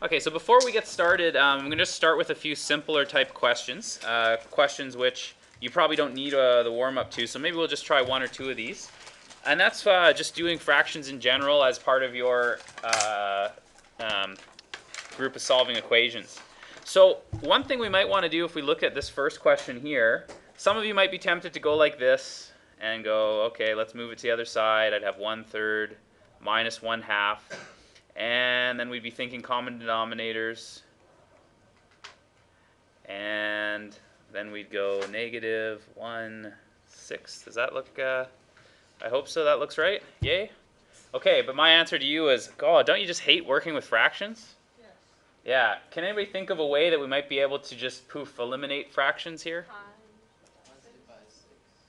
Okay, so before we get started, I'm going to just start with a few simpler type questions. Questions which you probably don't need the warm-up to, so maybe we'll just try one or two of these. And that's just doing fractions in general as part of your group of solving equations. So one thing we might want to do if we look at this first question here, some of you might be tempted to go like this and go, okay, let's move it to the other side. I'd have 1/3 minus 1/2. And then we'd be thinking common denominators. And then we'd go negative 1/6. Does that look, I hope so, that looks right? Yay? Okay, but my answer to you is, God, don't you just hate working with fractions? Yes. Yeah. Can anybody think of a way that we might be able to just eliminate fractions here?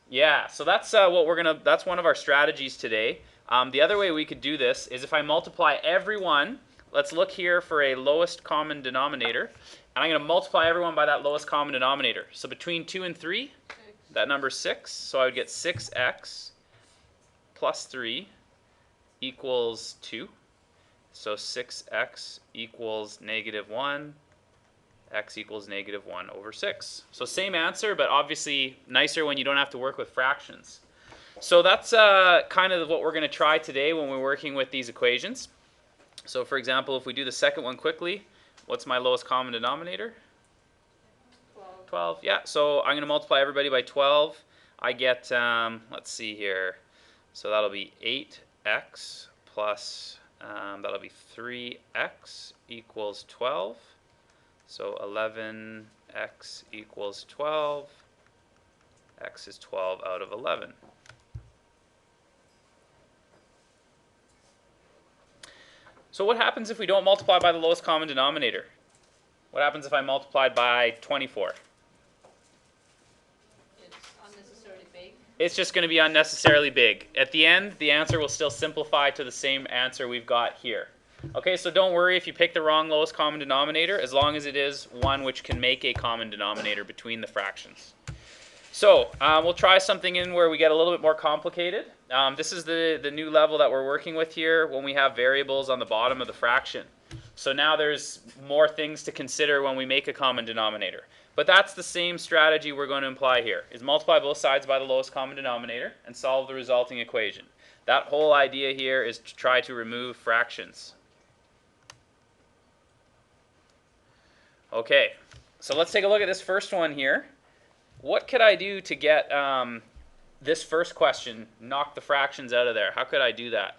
Yeah, so that's that's one of our strategies today. The other way we could do this is if I multiply everyone, let's look here for a lowest common denominator, and I'm going to multiply everyone by that lowest common denominator. So between 2 and 3, that number is 6, so I would get 6x plus 3 equals 2. So 6x equals negative 1, x equals negative 1/6. So same answer, but obviously nicer when you don't have to work with fractions. So that's kind of what we're going to try today when we're working with these equations. So for example, if we do the second one quickly, what's my lowest common denominator? 12. Yeah, so I'm going to multiply everybody by 12. I get, let's see here, so that'll be 8x plus, that'll be 3x equals 12. So 11x equals 12. X is 12 out of 11. So what happens if we don't multiply by the lowest common denominator? What happens if I multiplied by 24? It's unnecessarily big. It's just going to be unnecessarily big. At the end, the answer will still simplify to the same answer we've got here. Okay, so don't worry if you pick the wrong lowest common denominator, as long as it is one which can make a common denominator between the fractions. So we'll try something in where we get a little bit more complicated. This is the new level that we're working with here when we have variables on the bottom of the fraction. So now there's more things to consider when we make a common denominator. But that's the same strategy we're going to apply here, is multiply both sides by the lowest common denominator and solve the resulting equation. That whole idea here is to try to remove fractions. Okay, so let's take a look at this first one here. What could I do to get this first question, knock the fractions out of there? How could I do that?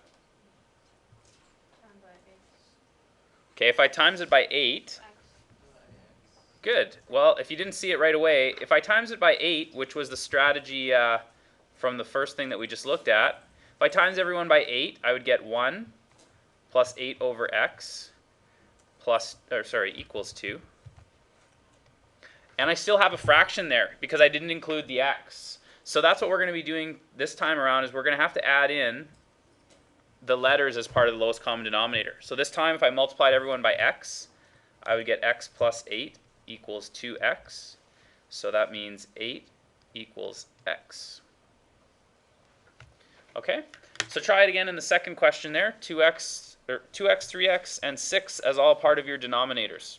Okay, if I times it by 8, good. Well, if you didn't see it right away, if I times it by 8, which was the strategy from the first thing that we just looked at, if I times everyone by 8, I would get 1 plus 8 over x equals 2. And I still have a fraction there because I didn't include the x. So that's what we're going to be doing this time around, is we're going to have to add in the letters as part of the lowest common denominator. So this time if I multiplied everyone by x, I would get x plus 8 equals 2x. So that means 8 equals x. Okay, so try it again in the second question there. 2x, 3x, and 6 as all part of your denominators.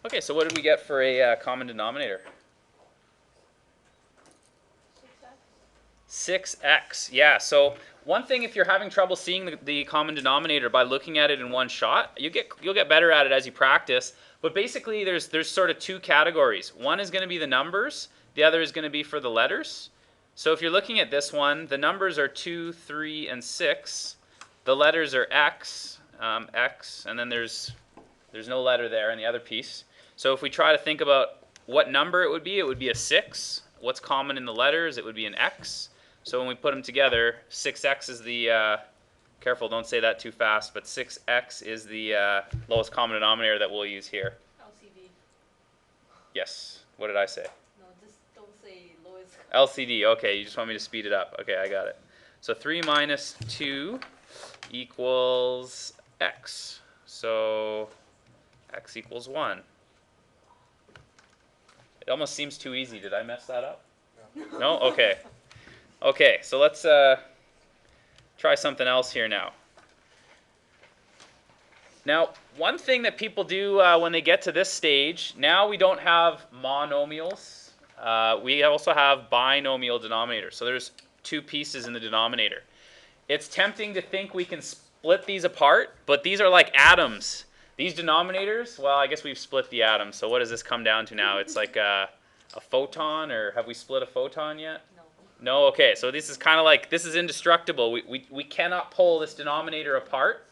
Okay, so what did we get for a common denominator? 6x. Yeah, so one thing, if you're having trouble seeing the common denominator by looking at it in one shot, you'll get better at it as you practice. But basically there's sort of two categories. One is going to be the numbers, the other is going to be for the letters. So if you're looking at this one, the numbers are 2, 3, and 6. The letters are x, and then there's no letter there in the other piece. So if we try to think about what number it would be a 6. What's common in the letters? It would be an x. So when we put them together, 6x is the, careful, don't say that too fast, but 6x is the lowest common denominator that we'll use here. LCD. Yes. What did I say? No, just don't say lowest. LCD. Okay, you just want me to speed it up. Okay, I got it. So 3 minus 2 equals x. So x equals 1. It almost seems too easy. Did I mess that up? No? Okay. Okay, so let's try something else here now. Now, one thing that people do when they get to this stage, now we don't have monomials. We also have binomial denominators. So there's two pieces in the denominator. It's tempting to think we can split these apart, but these are like atoms. These denominators, well, I guess we've split the atom. So what does this come down to now? It's like a photon, or have we split a photon yet? No. No? Okay, so this is kind of like, this is indestructible. We cannot pull this denominator apart.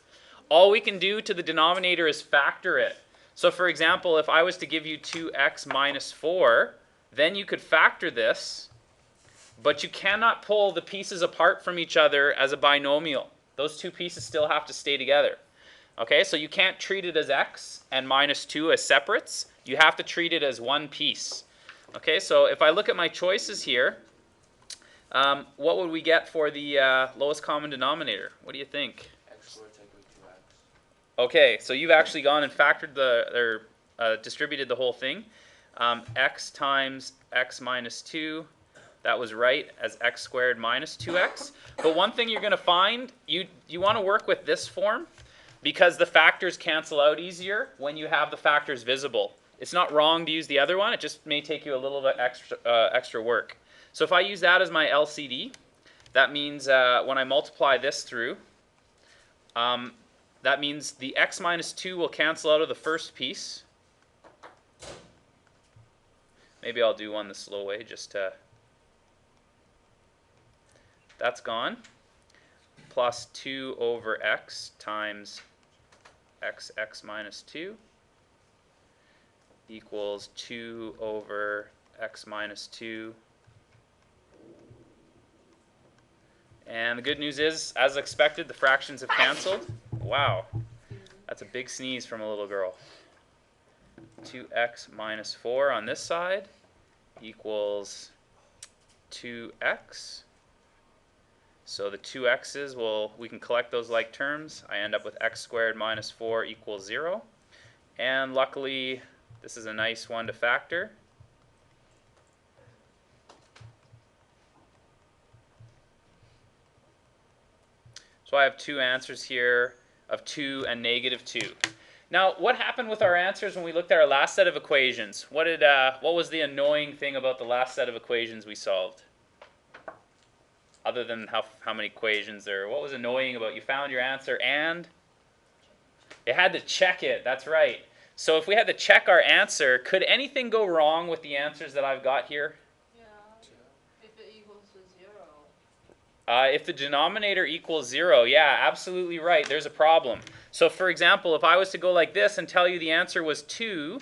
All we can do to the denominator is factor it. So for example, if I was to give you 2x minus 4, then you could factor this, but you cannot pull the pieces apart from each other as a binomial. Those two pieces still have to stay together. Okay, so you can't treat it as x and minus 2 as separates. You have to treat it as one piece. Okay, so if I look at my choices here, what would we get for the lowest common denominator? What do you think? X squared take away 2x. Okay, so you've actually gone and factored distributed the whole thing. X times x minus 2, that was right, as x squared minus 2x. But one thing you're going to find, you want to work with this form because the factors cancel out easier when you have the factors visible. It's not wrong to use the other one, it just may take you a little bit extra work. So if I use that as my LCD, that means when I multiply this through, that means the x minus 2 will cancel out of the first piece. Maybe I'll do one the slow way just to... That's gone. Plus 2 over x times x minus 2 equals 2 over x minus 2. And the good news is, as expected, the fractions have canceled. Wow, that's a big sneeze from a little girl. 2x minus 4 on this side equals 2x. So the 2x's, we can collect those like terms. I end up with x squared minus 4 equals 0. And luckily, this is a nice one to factor. So I have two answers here of 2 and negative 2. Now, what happened with our answers when we looked at our last set of equations? What was the annoying thing about the last set of equations we solved? Other than how many equations there, what was annoying about you found your answer and you had to check it? That's right. So if we had to check our answer, could anything go wrong with the answers that I've got here? Yeah. If it equals to 0. If the denominator equals 0, yeah, absolutely right. There's a problem. So for example, if I was to go like this and tell you the answer was 2,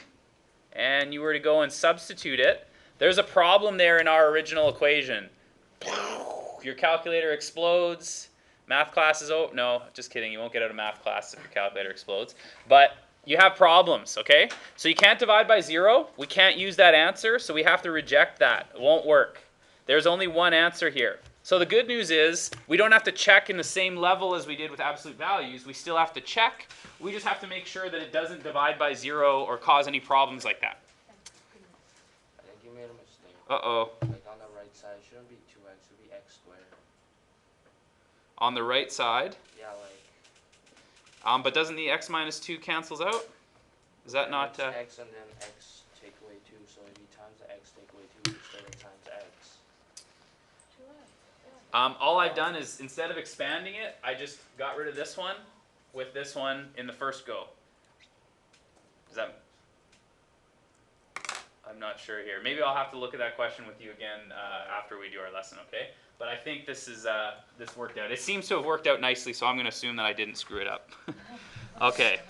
and you were to go and substitute it, there's a problem there in our original equation. Your calculator explodes. Math class is over. No, just kidding. You won't get out of math class if your calculator explodes. But you have problems, okay? So you can't divide by 0. We can't use that answer, so we have to reject that. It won't work. There's only one answer here. So the good news is we don't have to check in the same level as we did with absolute values. We still have to check. We just have to make sure that it doesn't divide by 0 or cause any problems like that. I think you made a mistake. Uh-oh. Like on the right side, it shouldn't be 2x, it should be x squared. On the right side. Yeah, like... But doesn't the x minus 2 cancels out? Is that not... It's x and then x take away 2, so it'd be times the x take away 2 instead of times x. All I've done is, instead of expanding it, I just got rid of this one with this one in the first go. Is that... I'm not sure here. Maybe I'll have to look at that question with you again after we do our lesson, okay? But I think this worked out. It seems to have worked out nicely, so I'm going to assume that I didn't screw it up. Okay.